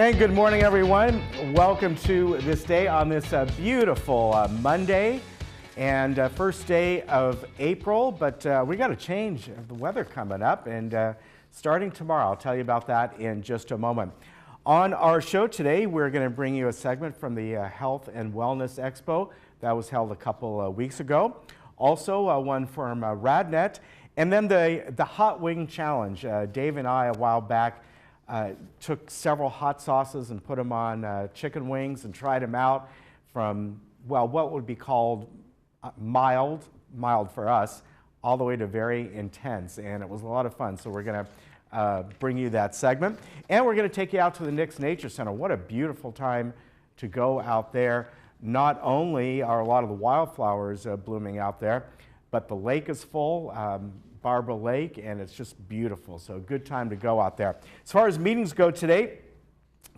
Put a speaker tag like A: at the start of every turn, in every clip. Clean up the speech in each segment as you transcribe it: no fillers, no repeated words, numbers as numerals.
A: And good morning, everyone. Welcome to this day on this beautiful Monday and first day of April. But we got a change of the weather coming up, and starting tomorrow. I'll tell you about that in just a moment. On our show today, we're going to bring you a segment from the Health and Wellness Expo that was held a couple of weeks ago. Also, one from RadNet, and then the Hot Wing Challenge. Dave and I, a while back, took several hot sauces and put them on chicken wings and tried them out from, well, what would be called mild for us, all the way to very intense, and it was a lot of fun. So we're going to bring you that segment, and we're going to take you out to the Nix Nature Center. What a beautiful time to go out there. Not only are a lot of the wildflowers blooming out there, but the lake is full. Barbara Lake, and it's just beautiful. So a good time to go out there. As far as meetings go today,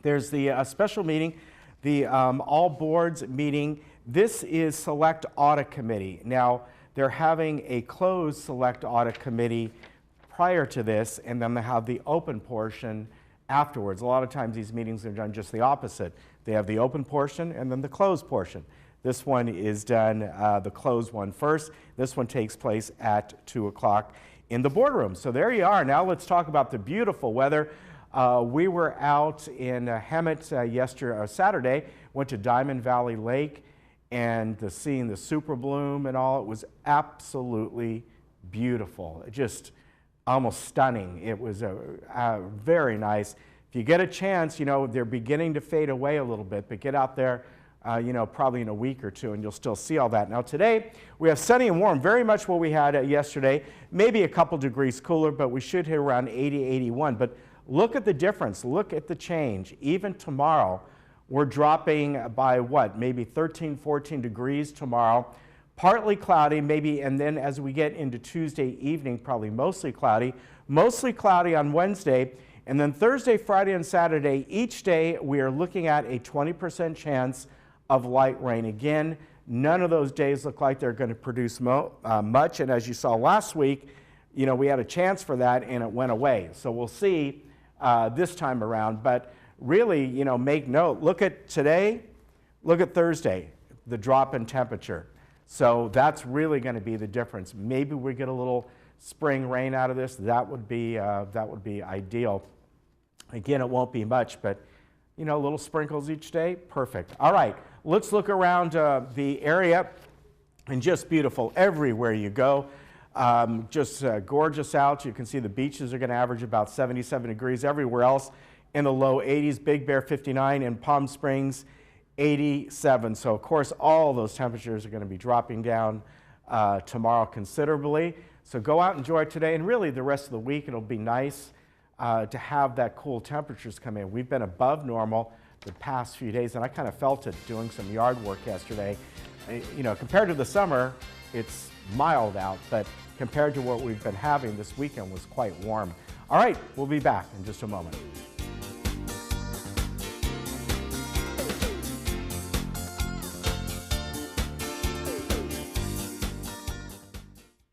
A: there's the special meeting, the all boards meeting. This is Select Audit Committee. Now, they're having a closed Select Audit Committee prior to this, and then they have the open portion afterwards. A lot of times these meetings are done just the opposite. They have the open portion and then the closed portion. This one is done, the closed one first. This one takes place at 2 o'clock in the boardroom. So there you are. Now let's talk about the beautiful weather. We were out in Hemet Saturday, went to Diamond Valley Lake, and seeing the super bloom and all, it was absolutely beautiful. Just almost stunning. It was very nice. If you get a chance, you know, they're beginning to fade away a little bit, but get out there, you know, probably in a week or two, and you'll still see all that. Now today, we have sunny and warm, very much what we had yesterday, maybe a couple degrees cooler, but we should hit around 80, 81. But look at the difference, look at the change. Even tomorrow, we're dropping by what, maybe 13, 14 degrees tomorrow. Partly cloudy, maybe, and then as we get into Tuesday evening, probably mostly cloudy on Wednesday, and then Thursday, Friday, and Saturday, each day we are looking at a 20% chance of light rain. Again, none of those days look like they're going to produce much, and as you saw last week, you know, we had a chance for that and it went away. So we'll see this time around, but really, you know, make note. Look at today, look at Thursday, the drop in temperature. So that's really going to be the difference. Maybe we get a little spring rain out of this. That would be ideal. Again, it won't be much, but you know, little sprinkles each day, perfect. All right, let's look around the area, and just beautiful everywhere you go. Just gorgeous out. You can see the beaches are going to average about 77 degrees. Everywhere else in the low 80s. Big Bear 59, and Palm Springs 87. So of course all those temperatures are going to be dropping down tomorrow considerably. So go out and enjoy it today, and really the rest of the week it'll be nice to have that cool temperatures come in. We've been above normal the past few days, and I kind of felt it doing some yard work yesterday. You know, compared to the summer, it's mild out, but compared to what we've been having this weekend was quite warm. All right, we'll be back in just a moment.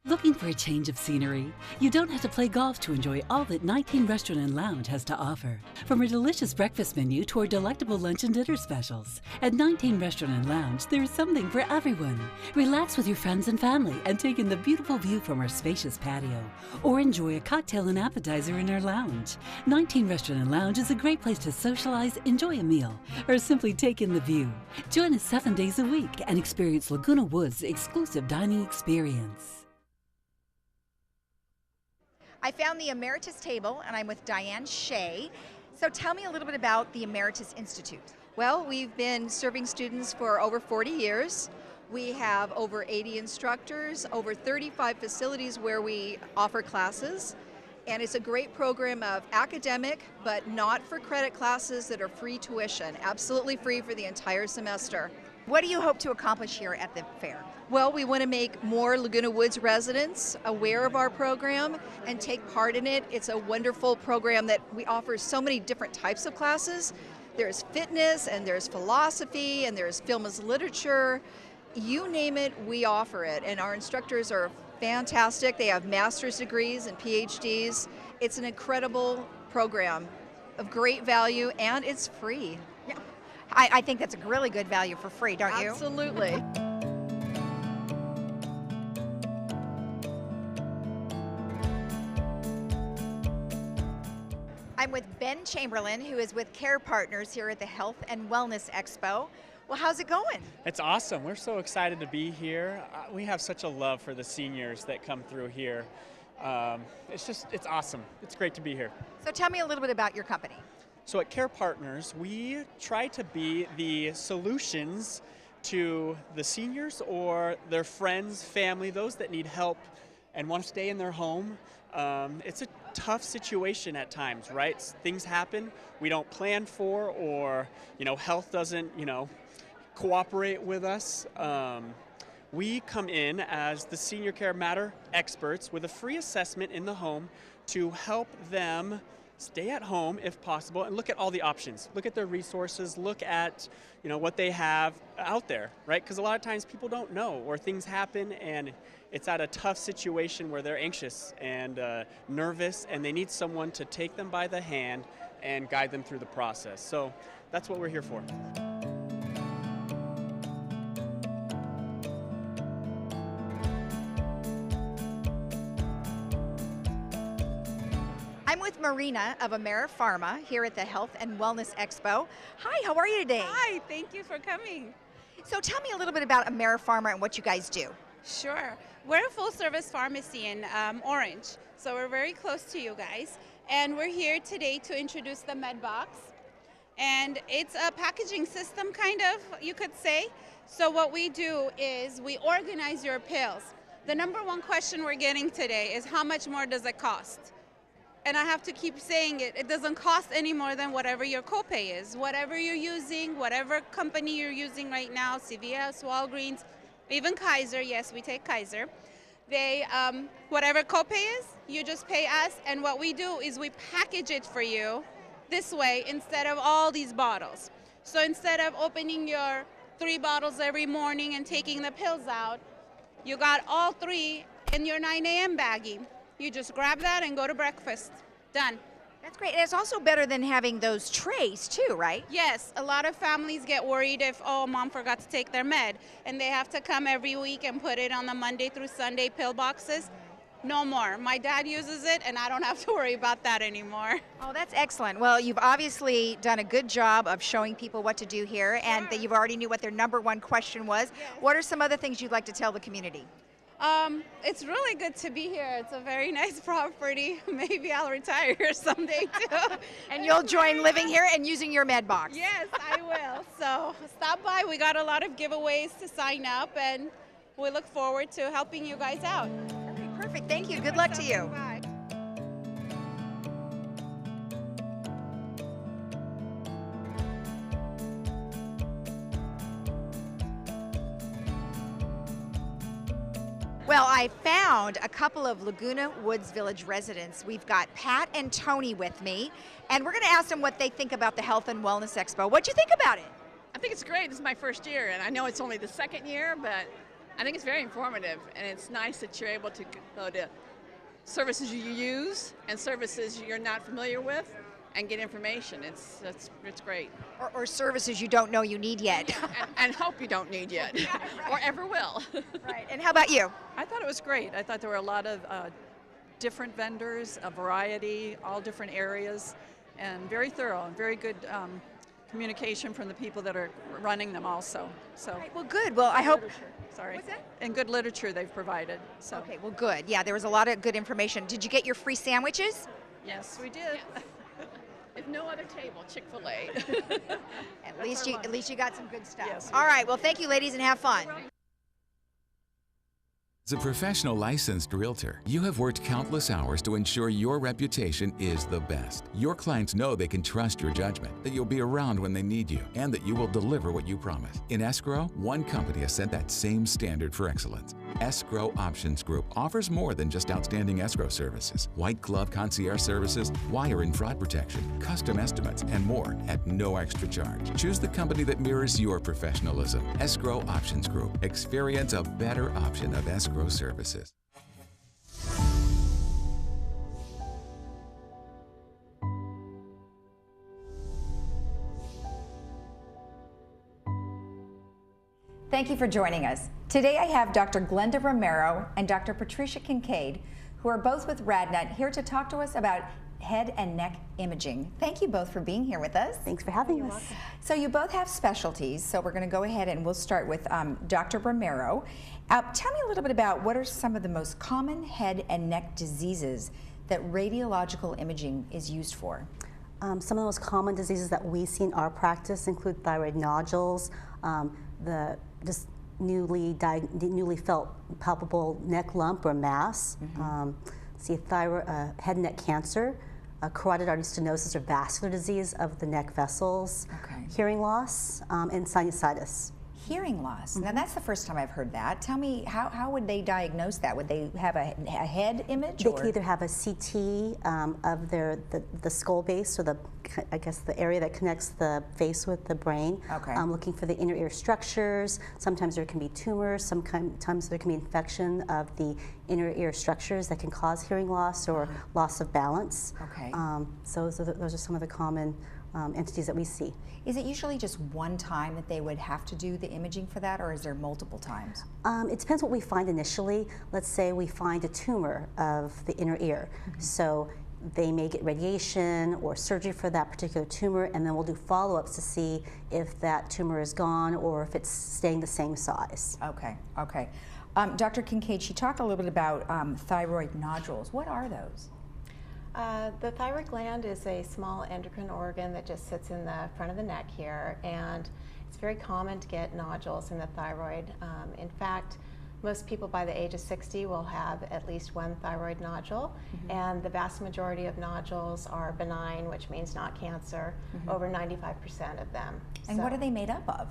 B: Looking for a change of scenery? You don't have to play golf to enjoy all that 19 Restaurant and Lounge has to offer. From a delicious breakfast menu to our delectable lunch and dinner specials. At 19 Restaurant and Lounge, there is something for everyone. Relax with your friends and family and take in the beautiful view from our spacious patio. Or enjoy a cocktail and appetizer in our lounge. 19 Restaurant and Lounge is a great place to socialize, enjoy a meal, or simply take in the view. Join us 7 days a week and experience Laguna Woods' exclusive dining experience.
C: I found the Emeritus table, and I'm with Diane Shea. So tell me a little bit about the Emeritus Institute.
D: Well, we've been serving students for over 40 years. We have over 80 instructors, over 35 facilities where we offer classes. And it's a great program of academic, but not for credit classes that are free tuition, absolutely free for the entire semester.
C: What do you hope to accomplish here at the fair?
D: Well, we want to make more Laguna Woods residents aware of our program and take part in it. It's a wonderful program that we offer so many different types of classes. There's fitness, and there's philosophy, and there's film as literature. You name it, we offer it. And our instructors are fantastic. They have master's degrees and PhDs. It's an incredible program of great value, and it's free.
C: Yeah. I think that's a really good value for free, don't you?
D: Absolutely.
C: I'm with Ben Chamberlain, who is with Care Partners here at the Health and Wellness Expo. Well, how's it going?
E: It's awesome. We're so excited to be here. We have such a love for the seniors that come through here. It's awesome. It's great to be here.
C: So tell me a little bit about your company.
E: So at Care Partners, we try to be the solutions to the seniors or their friends, family, those that need help and want to stay in their home. It's a tough situation at times, right? Things happen we don't plan for, or health doesn't cooperate with us. We come in as the Senior Care Matter experts with a free assessment in the home to help them stay at home if possible and look at all the options. Look at their resources, look at what they have out there, right? Because a lot of times people don't know, or things happen and it's at a tough situation where they're anxious and nervous, and they need someone to take them by the hand and guide them through the process. So that's what we're here for.
C: I'm with Marina of AmeriPharma here at the Health and Wellness Expo. Hi, how are you today?
F: Hi, thank you for coming.
C: So tell me a little bit about AmeriPharma and what you guys do.
F: Sure. We're a full-service pharmacy in Orange, so we're very close to you guys. And we're here today to introduce the MedBox. And it's a packaging system, kind of, you could say. So what we do is we organize your pills. The number one question we're getting today is how much more does it cost? And I have to keep saying it doesn't cost any more than whatever your copay is. Whatever you're using, whatever company you're using right now, CVS, Walgreens, even Kaiser, yes, we take Kaiser. They, whatever copay is, you just pay us, and what we do is we package it for you this way instead of all these bottles. So instead of opening your 3 bottles every morning and taking the pills out, you got all 3 in your 9 a.m. baggie. You just grab that and go to breakfast. Done.
C: That's great. And it's also better than having those trays too, right?
F: Yes, a lot of families get worried if, mom forgot to take their med, and they have to come every week and put it on the Monday through Sunday pill boxes. No more. My dad uses it, and I don't have to worry about that anymore.
C: Oh, that's excellent. Well, you've obviously done a good job of showing people what to do here, and that you've already knew what their number one question was.
F: Yes.
C: What are some other things you'd like to tell the community?
F: It's really good to be here. It's a very nice property. Maybe I'll retire here someday too.
C: And you'll join living here and using your med box.
F: Yes, I will. So stop by. We got a lot of giveaways to sign up, and we look forward to helping you guys out.
C: Okay, perfect. Thank you. Good luck to you.
F: Bye.
C: Well, I found a couple of Laguna Woods Village residents. We've got Pat and Tony with me, and we're going to ask them what they think about the Health and Wellness Expo. What'd you think about it?
G: I think it's great. This is my first year, and I know it's only the second year, but I think it's very informative, and it's nice that you're able to go to services you use and services you're not familiar with and get information. It's great.
C: Or services you don't know you need yet.
G: and hope you don't need yet, or ever will.
C: Right. And how about you?
H: I thought it was great. I thought there were a lot of different vendors, a variety, all different areas, and very thorough and very good communication from the people that are running them also. So.
C: Right, well, good. Well, I hope.
H: Sorry.
C: What's that?
H: And good literature they've provided. So.
C: Okay, well, good. Yeah, there was a lot of good information. Did you get your free sandwiches?
H: Yes, we did.
G: Yes. If no other table, Chick-fil-A.
C: At least you got some good stuff.
H: Yes,
C: All right. Well, thank you, ladies, and have fun.
I: As a professional licensed realtor, you have worked countless hours to ensure your reputation is the best. Your clients know they can trust your judgment, that you'll be around when they need you, and that you will deliver what you promise. In escrow, one company has set that same standard for excellence. Escrow Options Group offers more than just outstanding escrow services. White glove concierge services, wire and fraud protection, custom estimates, and more at no extra charge. Choose the company that mirrors your professionalism. Escrow Options Group. Experience a better option of escrow services.
C: Thank you for joining us. Today I have Dr. Glenda Romero and Dr. Patricia Kincaid, who are both with RadNet, here to talk to us about head and neck imaging. Thank you both for being here with us.
J: Thanks for having us.
C: So you both have specialties, so we're going to go ahead and we'll start with Dr. Romero. Tell me a little bit about what are some of the most common head and neck diseases that radiological imaging is used for?
J: Some of the most common diseases that we see in our practice include thyroid nodules, the just newly felt palpable neck lump or mass, see thyroid, head and neck cancer, carotid artery stenosis or vascular disease of the neck vessels, hearing loss, and sinusitis.
C: Hearing loss. Now that's the first time I've heard that. Tell me, how would they diagnose that? Would they have a head image?
J: They could either have a CT of the skull base, or I guess the area that connects the face with the brain. Looking for the inner ear structures. Sometimes there can be tumors. Sometimes there can be infection of the inner ear structures that can cause hearing loss or loss of balance. So those are some of the common entities that we see.
C: Is it usually just one time that they would have to do the imaging for that, or is there multiple times?
J: It depends what we find initially. Let's say we find a tumor of the inner ear. So they may get radiation or surgery for that particular tumor, and then we'll do follow-ups to see if that tumor is gone or if it's staying the same size.
C: Okay. Dr. Kincaid, she talked a little bit about thyroid nodules. What are those?
K: The thyroid gland is a small endocrine organ that just sits in the front of the neck here, and it's very common to get nodules in the thyroid. In fact, most people by the age of 60 will have at least one thyroid nodule, and the vast majority of nodules are benign, which means not cancer, over 95% of them.
C: And what are they made up of?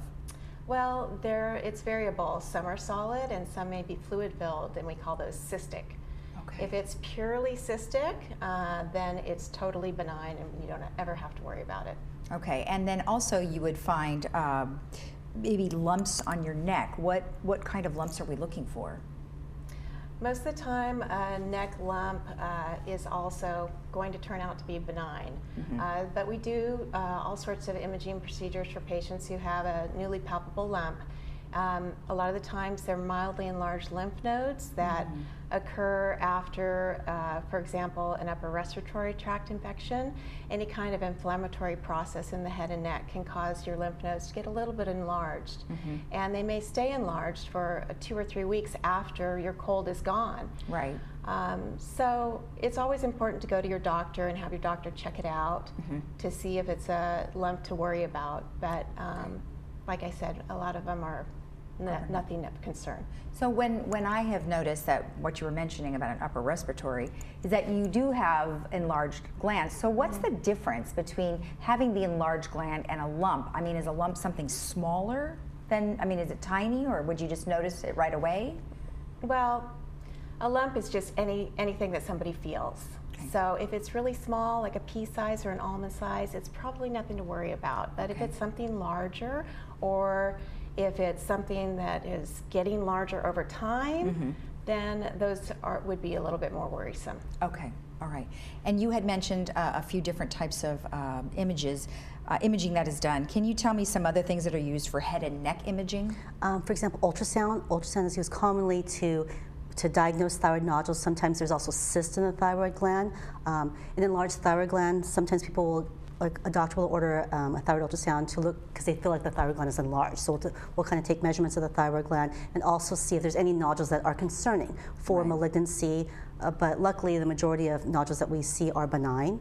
K: Well, it's variable. Some are solid and some may be fluid-filled, and we call those cystic. If it's purely cystic, then it's totally benign and you don't ever have to worry about it.
C: Okay, and then also you would find maybe lumps on your neck. What kind of lumps are we looking for?
K: Most of the time, a neck lump is also going to turn out to be benign. But we do all sorts of imaging procedures for patients who have a newly palpable lump. A lot of the times they're mildly enlarged lymph nodes that occur after, for example, an upper respiratory tract infection. Any kind of inflammatory process in the head and neck can cause your lymph nodes to get a little bit enlarged. And they may stay enlarged for 2 or 3 weeks after your cold is gone.
C: Right.
K: So it's always important to go to your doctor and have your doctor check it out to see if it's a lump to worry about. But like I said, a lot of them are nothing of concern.
C: So when I have noticed that what you were mentioning about an upper respiratory is that you do have enlarged glands. So what's the difference between having the enlarged gland and a lump? I mean, is a lump something smaller than, I mean, is it tiny, or would you just notice it right away?
K: Well, a lump is just anything that somebody feels. So if it's really small, like a pea size or an almond size, it's probably nothing to worry about. But if it's something larger, or if it's something that is getting larger over time, then those would be a little bit more worrisome.
C: Okay, all right. And you had mentioned a few different types of imaging that is done. Can you tell me some other things that are used for head and neck imaging?
J: For example, ultrasound. Ultrasound is used commonly to diagnose thyroid nodules. Sometimes there's also cysts in the thyroid gland. An enlarged thyroid gland, sometimes people will, like a doctor will order a thyroid ultrasound to look, because they feel like the thyroid gland is enlarged. So we'll kind of take measurements of the thyroid gland and also see if there's any nodules that are concerning for malignancy. But luckily, the majority of nodules that we see are benign.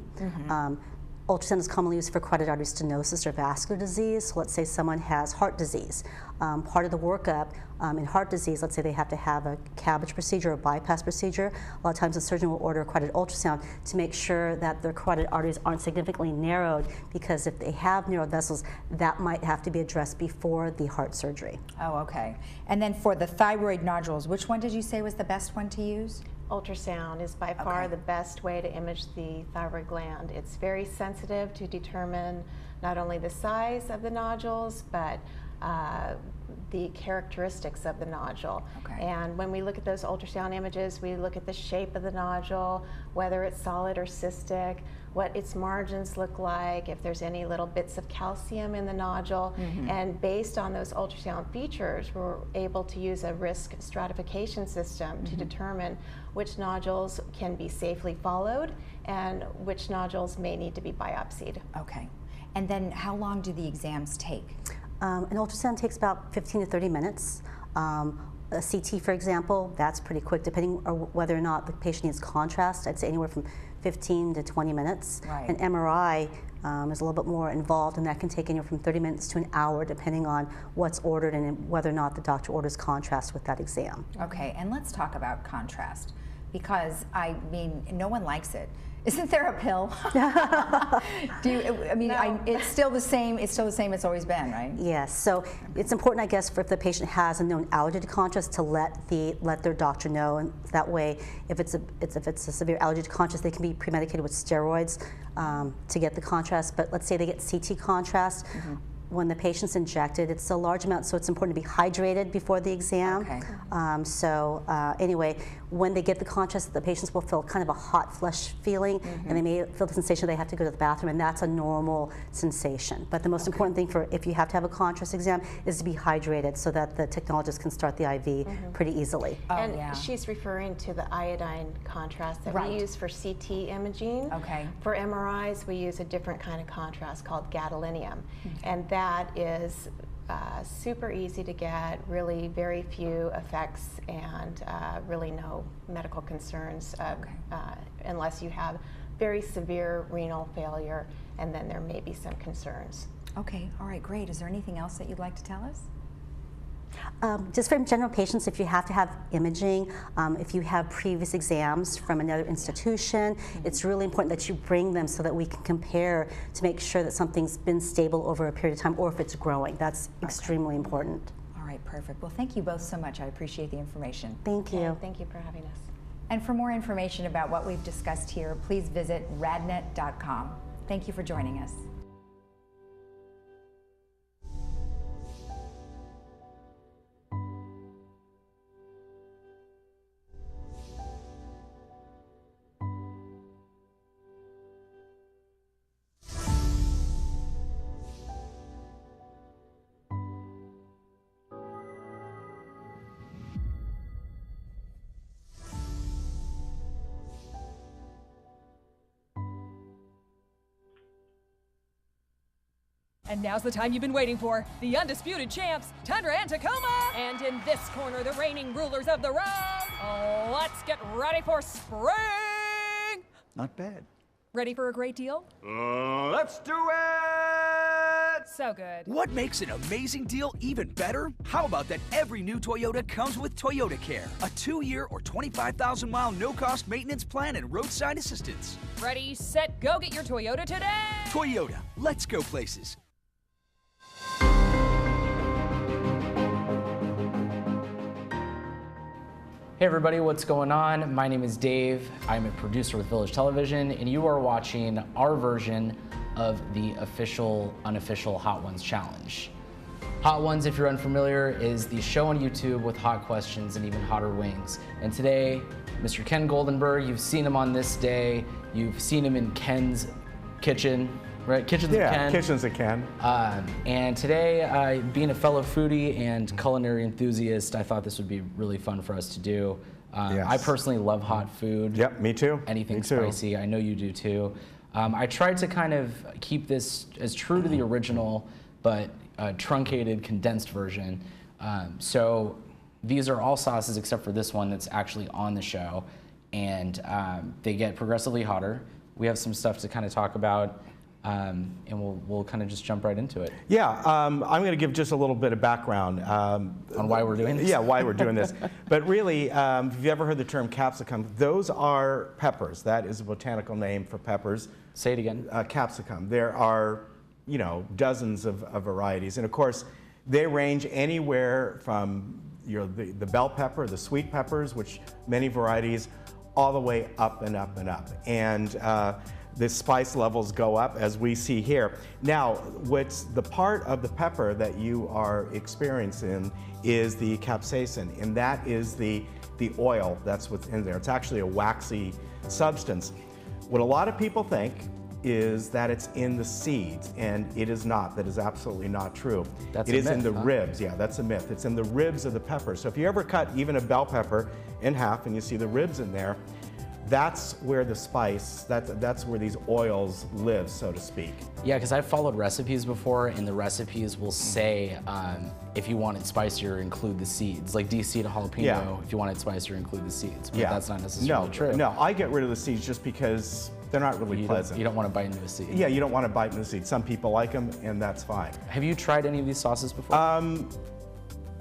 J: Ultrasound is commonly used for carotid artery stenosis or vascular disease. So let's say someone has heart disease. Part of the workup in heart disease, let's say they have to have a CABG procedure or bypass procedure. A lot of times the surgeon will order a carotid ultrasound to make sure that their carotid arteries aren't significantly narrowed, because if they have narrowed vessels, that might have to be addressed before the heart surgery.
C: Oh, okay. And then for the thyroid nodules, which one did you say was the best one to use?
K: Ultrasound is by far the best way to image the thyroid gland. It's very sensitive to determine not only the size of the nodules, but the characteristics of the nodule. And when we look at those ultrasound images, we look at the shape of the nodule, whether it's solid or cystic. what its margins look like, if there's any little bits of calcium in the nodule, and based on those ultrasound features, we're able to use a risk stratification system to determine which nodules can be safely followed and which nodules may need to be biopsied.
C: Okay. And then how long do the exams take?
J: An ultrasound takes about 15 to 30 minutes. A CT, for example, that's pretty quick, depending on whether or not the patient needs contrast. I'd say anywhere from 15 to 20 minutes.
C: Right.
J: An MRI is a little bit more involved, and that can take anywhere from 30 minutes to an hour, depending on what's ordered and whether or not the doctor orders contrast with that exam.
C: Okay, and let's talk about contrast, because I mean, no one likes it. Isn't there a pill? It's still the same. It's still the same. It's always been, right?
J: Yes. So it's important, I guess, for if the patient has a known allergy to contrast, to let their doctor know, and that way, if it's a severe allergy to contrast, they can be pre-medicated with steroids to get the contrast. But let's say they get CT contrast. When the patient's injected, it's a large amount, so it's important to be hydrated before the exam.
C: Okay.
J: Anyway, when they get the contrast, the patients will feel kind of a hot flush feeling, and they may feel the sensation they have to go to the bathroom, and that's a normal sensation. But the most important thing for if you have to have a contrast exam is to be hydrated so that the technologist can start the IV pretty easily.
K: And she's referring to the iodine contrast that we use for CT imaging.
C: Okay.
K: For MRIs, we use a different kind of contrast called gadolinium, and that is super easy to get, really very few effects, and really no medical concerns unless you have very severe renal failure, and then there may be some concerns.
C: Okay, all right, great. Is there anything else that you'd like to tell us?
J: Just for general patients, if you have to have imaging, if you have previous exams from another institution, it's really important that you bring them so that we can compare to make sure that something's been stable over a period of time, or if it's growing. That's extremely important.
C: All right, perfect. Well, thank you both so much. I appreciate the information.
J: Thank you.
K: Thank you for having us.
C: And for more information about what we've discussed here, please visit radnet.com. Thank you for joining us.
L: And now's the time you've been waiting for. The undisputed champs, Tundra and Tacoma. And in this corner, the reigning rulers of the road. Let's get ready for spring.
M: Not bad.
L: Ready for a great deal?
M: Let's do it!
L: So good.
N: What makes an amazing deal even better? How about that every new Toyota comes with Toyota Care, a 2-year or 25,000-mile no-cost maintenance plan and roadside assistance.
L: Ready, set, go get your Toyota today.
N: Toyota, let's go places.
O: Hey everybody, what's going on? My name is Dave. I'm a producer with Village Television, and you are watching our version of the official, unofficial Hot Ones Challenge. Hot Ones, if you're unfamiliar, is the show on YouTube with hot questions and even hotter wings. And today, Mr. Ken Goldenberg, you've seen him on This Day. You've seen him in Ken's kitchen, right? Kitchens of Ken.
A: Yeah, Kitchens of Ken.
O: And today, being a fellow foodie and culinary enthusiast, I thought this would be really fun for us to do.
A: Yes.
O: I personally love hot food.
A: Yep, me too.
O: Anything
A: me too.
O: spicy, I know you do too. I tried to kind of keep this as true to the original, but truncated, condensed version. So these are all sauces except for this one that's actually on the show, and they get progressively hotter. We have some stuff to kind of talk about, and we'll kind of just jump right into it.
A: Yeah, I'm going to give just a little bit of background.
O: On why we're doing this?
A: Yeah, why we're doing this. But really, if you've ever heard the term capsicum, those are peppers. That is a botanical name for peppers.
O: Say it again.
A: Capsicum. There are, dozens of varieties. And of course, they range anywhere from the bell pepper, the sweet peppers, which many varieties, all the way up and up and up. And the spice levels go up, as we see here. Now, what's the part of the pepper that you are experiencing is the capsaicin, and that is the oil that's what's in there. It's actually a waxy substance. What a lot of people think is that it's in the seeds, and it is not. That is absolutely not true.
O: That's
A: it
O: a
A: is in
O: myth,
A: the
O: huh?
A: ribs. Yeah, that's a myth. It's in the ribs of the pepper. So if you ever cut even a bell pepper in half and you see the ribs in there, that's where the spice, that's where these oils live, so to speak.
O: Yeah, because I've followed recipes before, and the recipes will say if you want it spicier, include the seeds. Like de-seed a jalapeno,
A: Yeah.
O: if you want it spicier, include the seeds. But
A: Yeah.
O: that's not necessarily true.
A: No, I get rid of the seeds just because they're not really pleasant.
O: You don't want to bite into a seed.
A: Yeah, you don't want to bite into the seeds. Some people like them, and that's fine.
O: Have you tried any of these sauces before?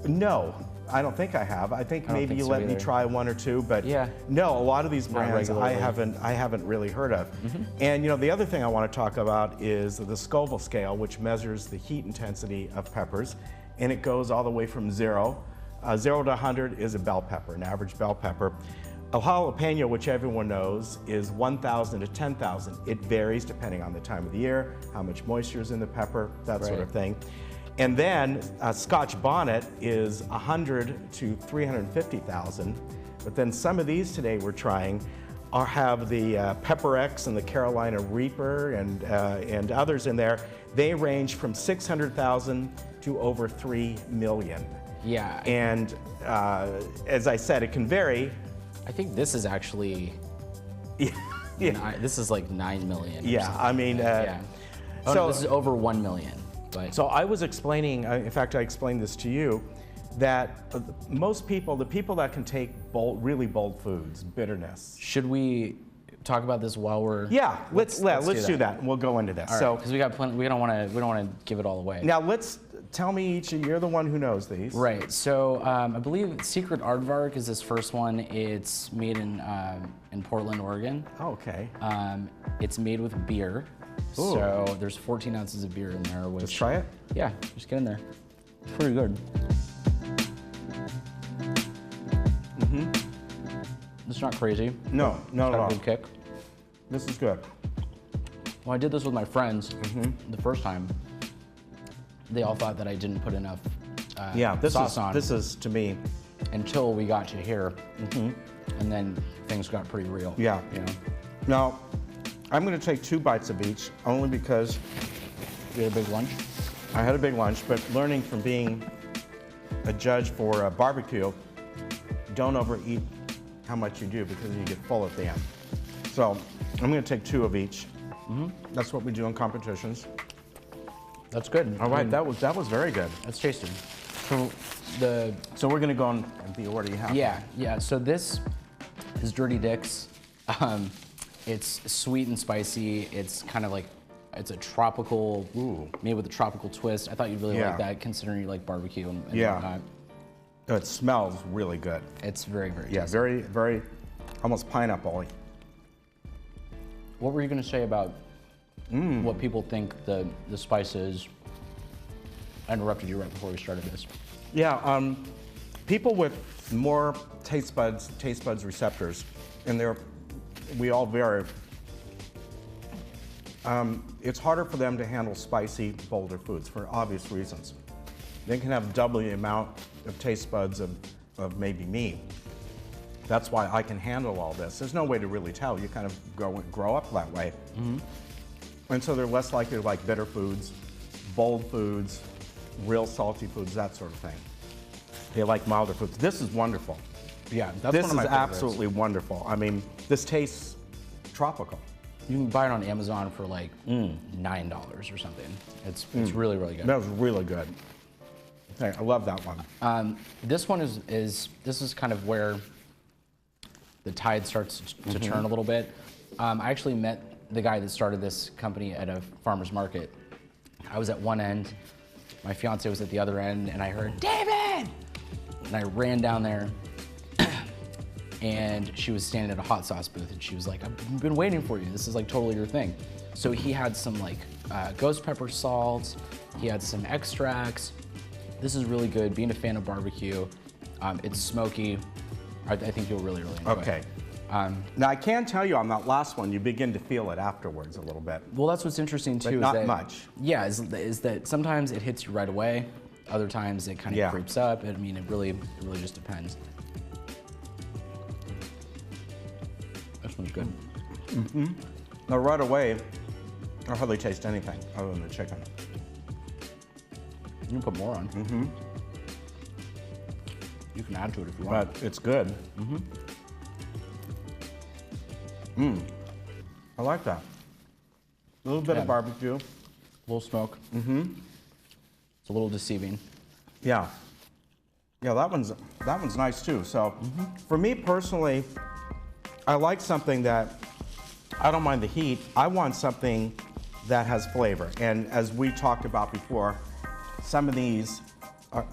A: No, I don't think I have. I think
O: I don't
A: maybe
O: think
A: you
O: so
A: let me
O: either.
A: try one or two, but
O: Yeah.
A: no, a lot of these
O: Not
A: brands I
O: regularly.
A: haven't really heard of.
O: Mm-hmm.
A: And you know, the other thing I want to talk about is the Scoville Scale, which measures the heat intensity of peppers, and it goes all the way from 0 to 100 is a bell pepper, an average bell pepper. A jalapeno, which everyone knows, is 1,000 to 10,000. It varies depending on the time of the year, how much moisture is in the pepper, that sort of thing. And then Scotch bonnet is 100 to 350,000. But then some of these today we're trying have the Pepper X and the Carolina Reaper and others in there. They range from 600,000 to over 3 million.
O: Yeah.
A: And as I said, it can vary.
O: I think this is actually, this is like 9 million. or
A: Yeah,
O: something.
A: I mean,
O: yeah. Oh,
A: so
O: no, this is over 1 million. But
A: So I was explaining, in fact, I explained this to you, that most people, the people that can take really bold foods, bitterness.
O: should we talk about this while we're?
A: Yeah, let's do that. And we'll go into this.
O: All right,
A: So
O: because we got plenty. We don't want to give it all away.
A: now tell me each. You're the one who knows these.
O: Right. So I believe Secret Aardvark is this first one. It's made in Portland, Oregon.
A: Oh, okay.
O: It's made with beer.
A: Ooh.
O: So there's 14 ounces of beer in there. Which,
A: Let's try it.
O: Yeah, just get in there. It's pretty good.
A: Mm-hmm.
O: It's not crazy.
A: No, not at all.
O: It's got a good kick.
A: This is good.
O: Well, I did this with my friends the first time. They all thought that I didn't put enough sauce on.
A: This is to me.
O: Until we got to here, and then things got pretty real.
A: Yeah.
O: You know.
A: Now, I'm going to take 2 bites of each, only because
O: You had a big lunch.
A: I had a big lunch, but learning from being a judge for a barbecue, don't overeat how much you do because you get full at the end. So I'm going to take 2 of each. That's what we do in competitions.
O: That's good.
A: All right, that was very good.
O: That's tasty. So
A: we're going to go in the order you have.
O: Yeah. So this is Dirty Dicks. It's sweet and spicy. It's kind of like, it's a tropical, made with a tropical twist. I thought you'd really like that, considering you like barbecue and whatnot.
A: It smells really good.
O: It's very, very tasty.
A: Yeah, very, very, almost pineapple-y.
O: What were you going to say about what people think the spice is? I interrupted you right before we started this.
A: Yeah, people with more taste buds receptors, and we all vary. It's harder for them to handle spicy, bolder foods for obvious reasons. They can have double the amount of taste buds of maybe me. That's why I can handle all this. There's no way to really tell. You kind of grow up that way. And so they're less likely to like bitter foods, bold foods, real salty foods, that sort of thing. They like milder foods. This is wonderful.
O: Yeah, that's
A: This
O: one of my
A: is
O: favorites.
A: absolutely wonderful. I mean, this tastes tropical.
O: You can buy it on Amazon for like $9 or something. It's really, really good.
A: That was really good. Hey, I love that one.
O: This one is this is kind of where the tide starts to turn a little bit. I actually met the guy that started this company at a farmer's market. I was at one end, my fiance was at the other end, and I heard, "David!" And I ran down there, and she was standing at a hot sauce booth, and she was like, "I've been waiting for you. This is like totally your thing." So he had some like ghost pepper salt, he had some extracts. This is really good. Being a fan of barbecue, it's smoky. I think you'll really, really enjoy it.
A: Okay. Now I can tell you on that last one, you begin to feel it afterwards a little bit.
O: Well, that's what's interesting too.
A: But
O: is
A: not
O: that,
A: much.
O: Yeah, is that sometimes it hits you right away. Other times it kind of creeps up. I mean, it really just depends. This one's good.
A: Now right away, I hardly taste anything other than the chicken.
O: You can put more on.
A: Mm-hmm.
O: You can add to it if you want.
A: But it's good. Mm-hmm. I like that. A little bit of barbecue.
O: A little smoke.
A: Mm-hmm.
O: It's a little deceiving.
A: Yeah. Yeah, that one's nice too. So for me personally, I like something that, I don't mind the heat. I want something that has flavor. And as we talked about before, some of these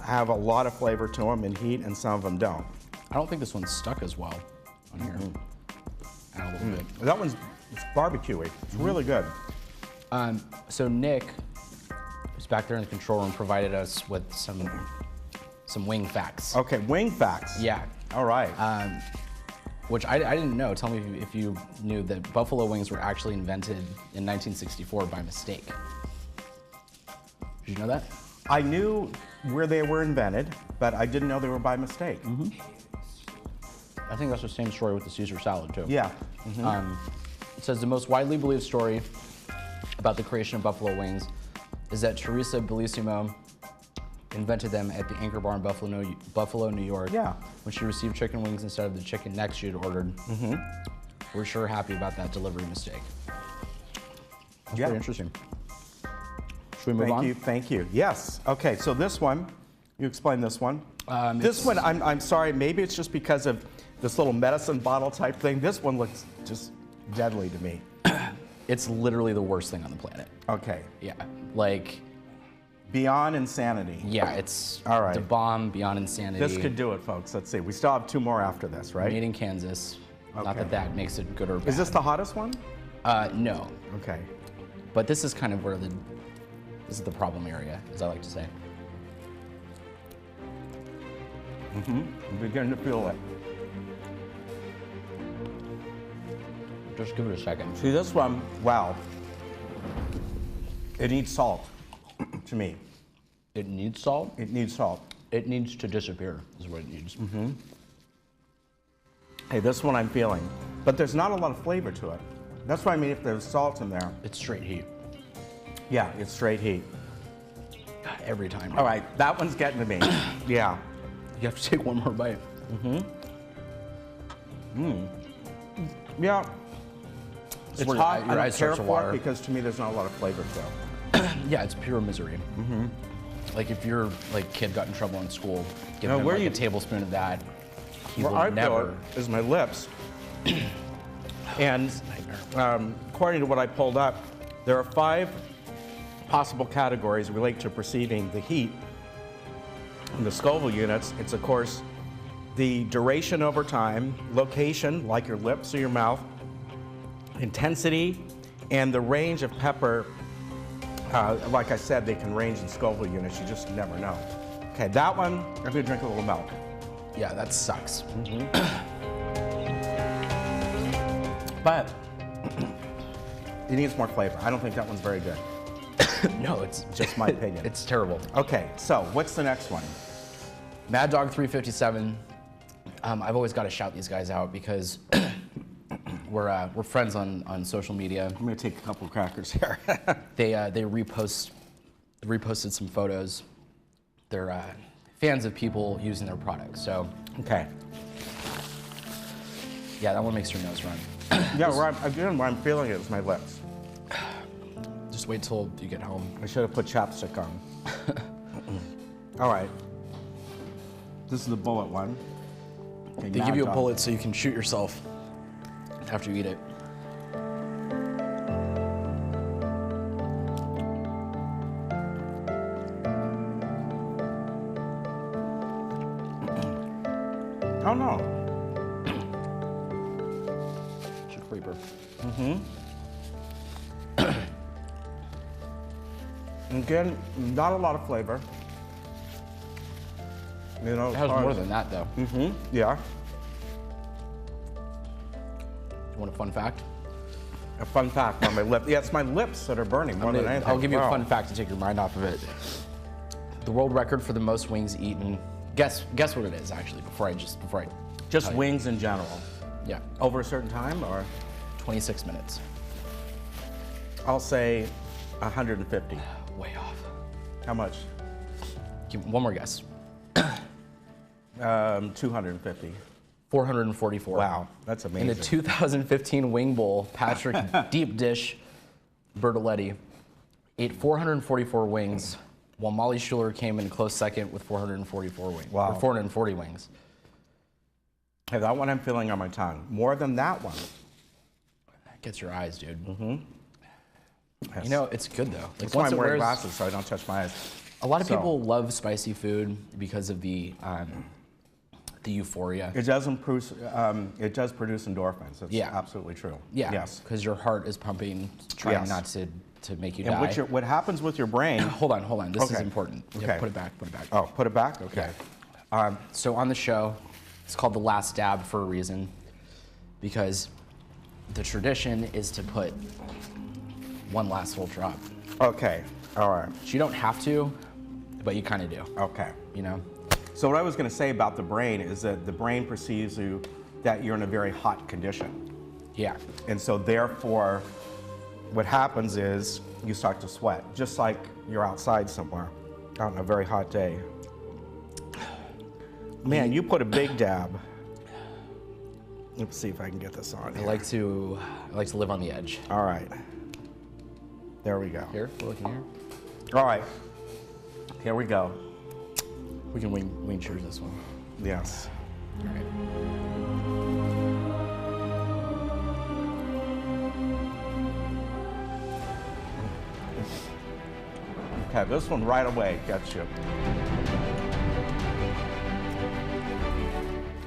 A: have a lot of flavor to them and heat, and some of them don't.
O: I don't think this one's stuck as well on here. Add a little bit.
A: That one's barbecue-y. It's really good.
O: So Nick, who's back there in the control room, provided us with some wing facts.
A: Okay, wing facts.
O: Yeah.
A: All right.
O: Which I didn't know. Tell me if you knew that buffalo wings were actually invented in 1964 by mistake. Did you know that?
A: I knew where they were invented, but I didn't know they were by mistake.
O: I think that's the same story with the Caesar salad too.
A: Yeah.
O: It says the most widely believed story about the creation of buffalo wings is that Teresa Bellissimo invented them at the Anchor Bar in Buffalo, New York.
A: Yeah.
O: When she received chicken wings instead of the chicken necks she had ordered. We're sure happy about that delivery mistake. That's pretty interesting. Should we move on?
A: Thank you. Yes. Okay, so this one, you explain this one. This one, I'm sorry, maybe it's just because of this little medicine bottle type thing. This one looks just deadly to me.
O: It's literally the worst thing on the planet.
A: Okay.
O: Yeah, like...
A: Beyond insanity.
O: Yeah, it's
A: all right.
O: The bomb beyond insanity.
A: This could do it, folks. Let's see. We still have 2 more after this, right?
O: Made in Kansas.
A: Okay.
O: Not that that makes it good or bad.
A: Is this the hottest one?
O: No.
A: Okay.
O: But this is kind of where this is the problem area, as I like to say.
A: I'm beginning to feel it.
O: Just give it a second.
A: See this one, wow. It needs salt, to me.
O: It needs salt?
A: It needs salt.
O: It needs to disappear, is what it needs.
A: Hey, this one I'm feeling. But there's not a lot of flavor to it. That's what I mean if there's salt in there.
O: It's straight heat.
A: Yeah, it's straight heat.
O: God, every time.
A: All right, that one's getting to me. Yeah.
O: You have to take one more bite.
A: Yeah. It's
O: Where
A: hot.
O: your
A: I don't
O: eyes
A: care
O: start to
A: for
O: water.
A: it because to me there's not a lot of flavor to it.
O: Yeah, it's pure misery. Like if your kid got in trouble in school, give him a tablespoon of that, he
A: Where
O: will
A: I
O: never.
A: feel it is my lips. And according to what I pulled up, there are 5 possible categories related to perceiving the heat in the Scoville units. It's of course the duration over time, location, like your lips or your mouth, intensity, and the range of pepper. Like I said, they can range in Scoville units. You just never know. Okay, that one, I'm gonna drink a little milk.
O: Yeah, that sucks.
A: But it needs more flavor. I don't think that one's very good.
O: No, it's
A: Just my opinion.
O: it's terrible.
A: Okay, so what's the next one?
O: Mad Dog 357. I've always got to shout these guys out because we're friends on social media.
A: I'm gonna take a couple crackers here.
O: They reposted some photos. They're fans of people using their products. So
A: Okay.
O: yeah, that one makes your nose run.
A: Yeah, where I'm feeling it is my lips.
O: Just wait till you get home.
A: I should have put chapstick on. All right. This is the bullet one. Okay,
O: They
A: Mad
O: give you a
A: Dog.
O: bullet so you can shoot yourself after you eat it.
A: Oh no.
O: It's a creeper.
A: Again, not a lot of flavor. You know,
O: It has more than that though.
A: Yeah.
O: You want a fun fact?
A: A fun fact on my lip. Yeah, it's my lips that are burning more than anything.
O: I'll give you a
A: Wow.
O: fun fact to take your mind off of it. The world record for the most wings eaten. Guess what it is actually before I
A: Just
O: tell you.
A: wings in general.
O: Yeah,
A: Over a certain time or?
O: 26 minutes.
A: I'll say 150.
O: Way off.
A: How much?
O: Give one more guess.
A: 250.
O: 444.
A: Wow, that's amazing.
O: In the 2015 Wing Bowl, Patrick Deep Dish Bertoletti ate 444 wings, while Molly Schuler came in close second with 444 wings.
A: Wow.
O: Or 440 wings.
A: Hey, that one I'm feeling on my tongue. More than that one.
O: That gets your eyes, dude.
A: Mm-hmm. Yes.
O: You know, it's good though.
A: That's why I'm wearing glasses so I don't touch my eyes.
O: A lot of people love spicy food because of the euphoria.
A: It does produce endorphins. It's absolutely true.
O: Yeah.
A: Yes.
O: Because your heart is pumping, trying not to make you die.
A: And what happens with your brain?
O: Hold on. This is important.
A: Okay.
O: Put it back.
A: Oh, put it back? Okay.
O: So on the show, it's called The Last Dab for a reason, because the tradition is to put one last full drop.
A: Okay. All right.
O: So you don't have to, but you kind of do.
A: Okay.
O: You know?
A: So what I was going to say about the brain is that the brain perceives that you're in a very hot condition.
O: Yeah.
A: And so therefore, what happens is you start to sweat, just like you're outside somewhere out on a very hot day. Man, you put a big dab. Let's see if I can get this on here.
O: I like to live on the edge.
A: All right. There we go.
O: Here, we're looking here.
A: All right. Here we go.
O: We can wing cheers this one.
A: Yes.
O: All right.
A: Okay, this one right away gets you.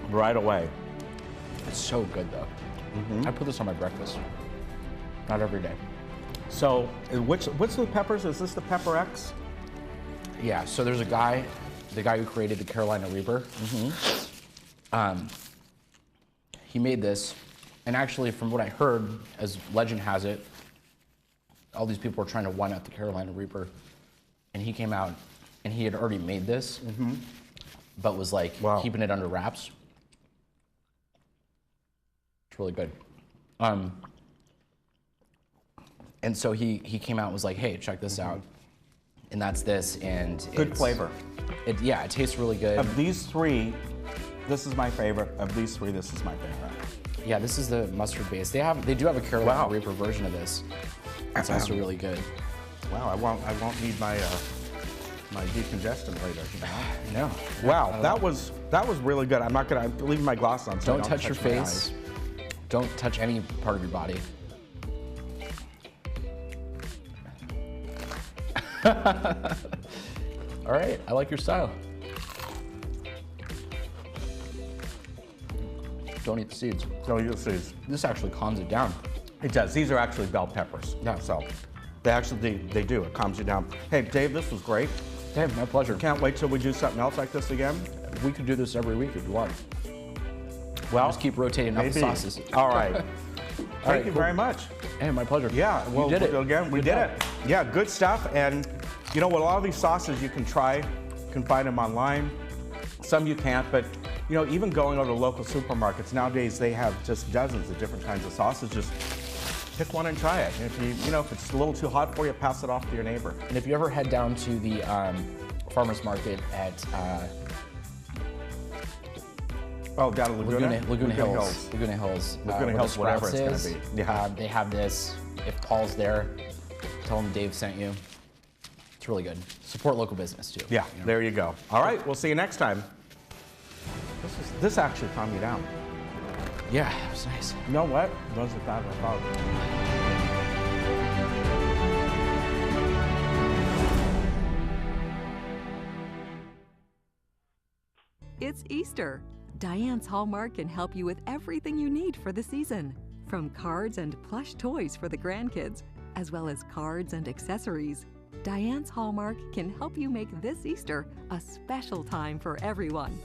A: Right away.
O: It's so good though.
A: Mm-hmm.
O: I put this on my breakfast. Not every day.
A: So, what's the peppers? Is this the Pepper X?
O: Yeah. So there's the guy who created the Carolina Reaper.
A: Mm-hmm.
O: He made this, and actually, from what I heard, as legend has it, all these people were trying to one-up the Carolina Reaper, and he came out, and he had already made this, but was like keeping it under wraps. It's really good. And so he came out and was like, hey, check this out. And that's this, and
A: good flavor.
O: It tastes really good.
A: Of these three, this is my favorite. Of these three, this is my favorite.
O: Yeah, this is the mustard base. They do have a Carolina Reaper version of this. It's also really good.
A: Wow, I won't need my my decongestant later.
O: No.
A: Wow, that was really good. I'm not gonna leave my gloss on. So
O: don't touch your face. Don't touch any part of your body. All right, I like your style. Don't eat the seeds.
A: Don't eat the seeds.
O: This actually calms it down.
A: It does. These are actually bell peppers.
O: Yeah.
A: So they do. It calms you down. Hey, Dave, this was great.
O: Dave, my pleasure.
A: Can't wait till we do something else like this again.
O: We could do this every week if you want.
A: Well,
O: just keep rotating up the sauces.
A: All right. Thank you very much.
O: Hey, my pleasure.
A: Yeah, well,
O: you did it.
A: Again, we did it. Yeah, good stuff. And you know what? A lot of these sauces you can try. You can find them online. Some you can't, but you know, even going over to local supermarkets nowadays, they have just dozens of different kinds of sauces. Just pick one and try it. And if it's a little too hot for you, pass it off to your neighbor.
O: And if you ever head down to the farmers market at
A: down at Laguna
O: Hills. Laguna Hills,
A: whatever it's going to be. Yeah.
O: They have this. If Paul's there, tell him Dave sent you. It's really good. Support local business too.
A: Yeah, there you go. All right, we'll see you next time. This actually calmed me down.
O: Yeah, it was nice.
A: You know what? Wasn't bad at all.
P: It's Easter. Diane's Hallmark can help you with everything you need for the season. From cards and plush toys for the grandkids, as well as cards and accessories, Diane's Hallmark can help you make this Easter a special time for everyone.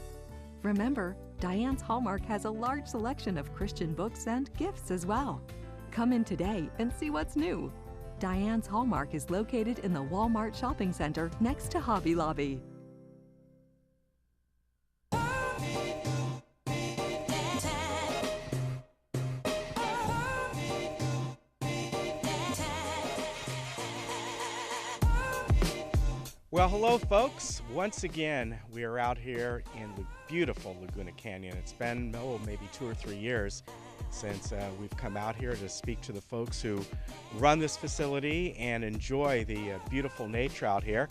P: Remember, Diane's Hallmark has a large selection of Christian books and gifts as well. Come in today and see what's new. Diane's Hallmark is located in the Walmart Shopping Center next to Hobby Lobby.
A: Well, hello, folks. Once again, we are out here in the beautiful Laguna Canyon. It's been, maybe 2 or 3 years since we've come out here to speak to the folks who run this facility and enjoy the beautiful nature out here.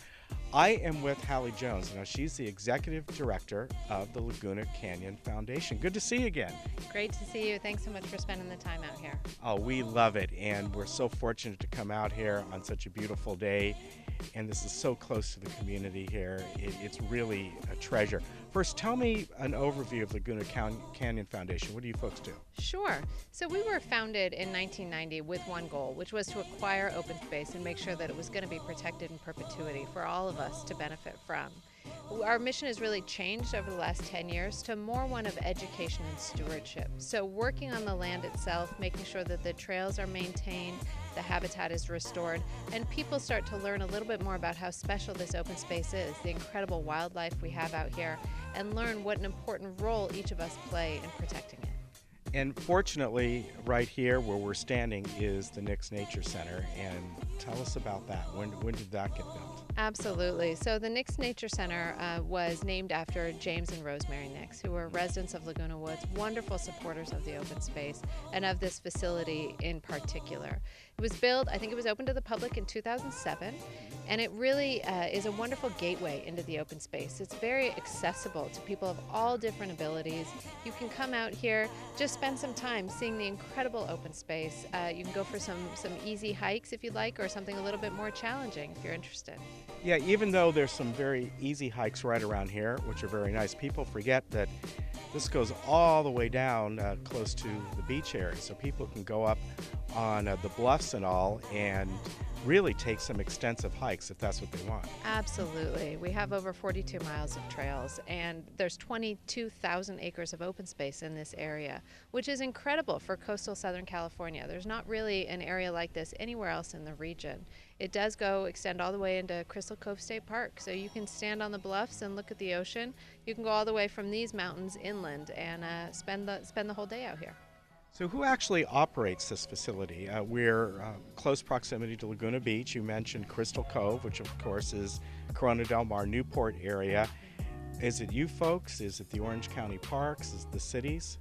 A: I am with Hallie Jones. Now, she's the executive director of the Laguna Canyon Foundation. Good to see you again.
Q: Great to see you. Thanks so much for spending the time out here.
A: Oh, we love it, and we're so fortunate to come out here on such a beautiful day. And this is so close to the community here. It's really a treasure. First, tell me an overview of Laguna Canyon Foundation. What do you folks do?
Q: Sure. So we were founded in 1990 with one goal, which was to acquire open space and make sure that it was going to be protected in perpetuity for all of us to benefit from. Our mission has really changed over the last 10 years to more one of education and stewardship. So working on the land itself, making sure that the trails are maintained, the habitat is restored, and people start to learn a little bit more about how special this open space is, the incredible wildlife we have out here, and learn what an important role each of us play in protecting it.
A: And fortunately, right here where we're standing is the Nix Nature Center. And tell us about that. When did that get built?
Q: Absolutely. So the Nix Nature Center was named after James and Rosemary Nix, who were residents of Laguna Woods, wonderful supporters of the open space and of this facility in particular. It was built, I think it was open to the public in 2007, and it really is a wonderful gateway into the open space. It's very accessible to people of all different abilities. You can come out here, just spend some time seeing the incredible open space. You can go for some easy hikes if you'd like, or something a little bit more challenging if you're interested.
A: Yeah, even though there's some very easy hikes right around here, which are very nice, people forget that this goes all the way down close to the beach area, so people can go up on the bluffs and all and really take some extensive hikes if that's what they want.
Q: Absolutely. We have over 42 miles of trails, and there's 22,000 acres of open space in this area, which is incredible for coastal Southern California. There's not really an area like this anywhere else in the region. It does extend all the way into Crystal Cove State Park, so you can stand on the bluffs and look at the ocean. You can go all the way from these mountains inland and spend the whole day out here.
A: So who actually operates this facility? We're close proximity to Laguna Beach. You mentioned Crystal Cove, which of course is Corona del Mar, Newport area. Is it you folks? Is it the Orange County Parks? Is it the cities?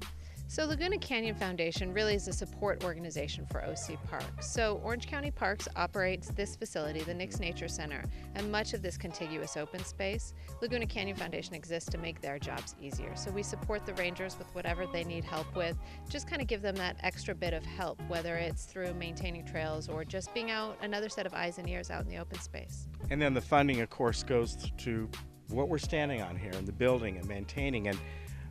Q: So Laguna Canyon Foundation really is a support organization for OC Parks. So Orange County Parks operates this facility, the Nix Nature Center, and much of this contiguous open space. Laguna Canyon Foundation exists to make their jobs easier. So we support the rangers with whatever they need help with, just kind of give them that extra bit of help, whether it's through maintaining trails or just being out another set of eyes and ears out in the open space.
A: And then the funding, of course, goes to what we're standing on here and the building and maintaining. And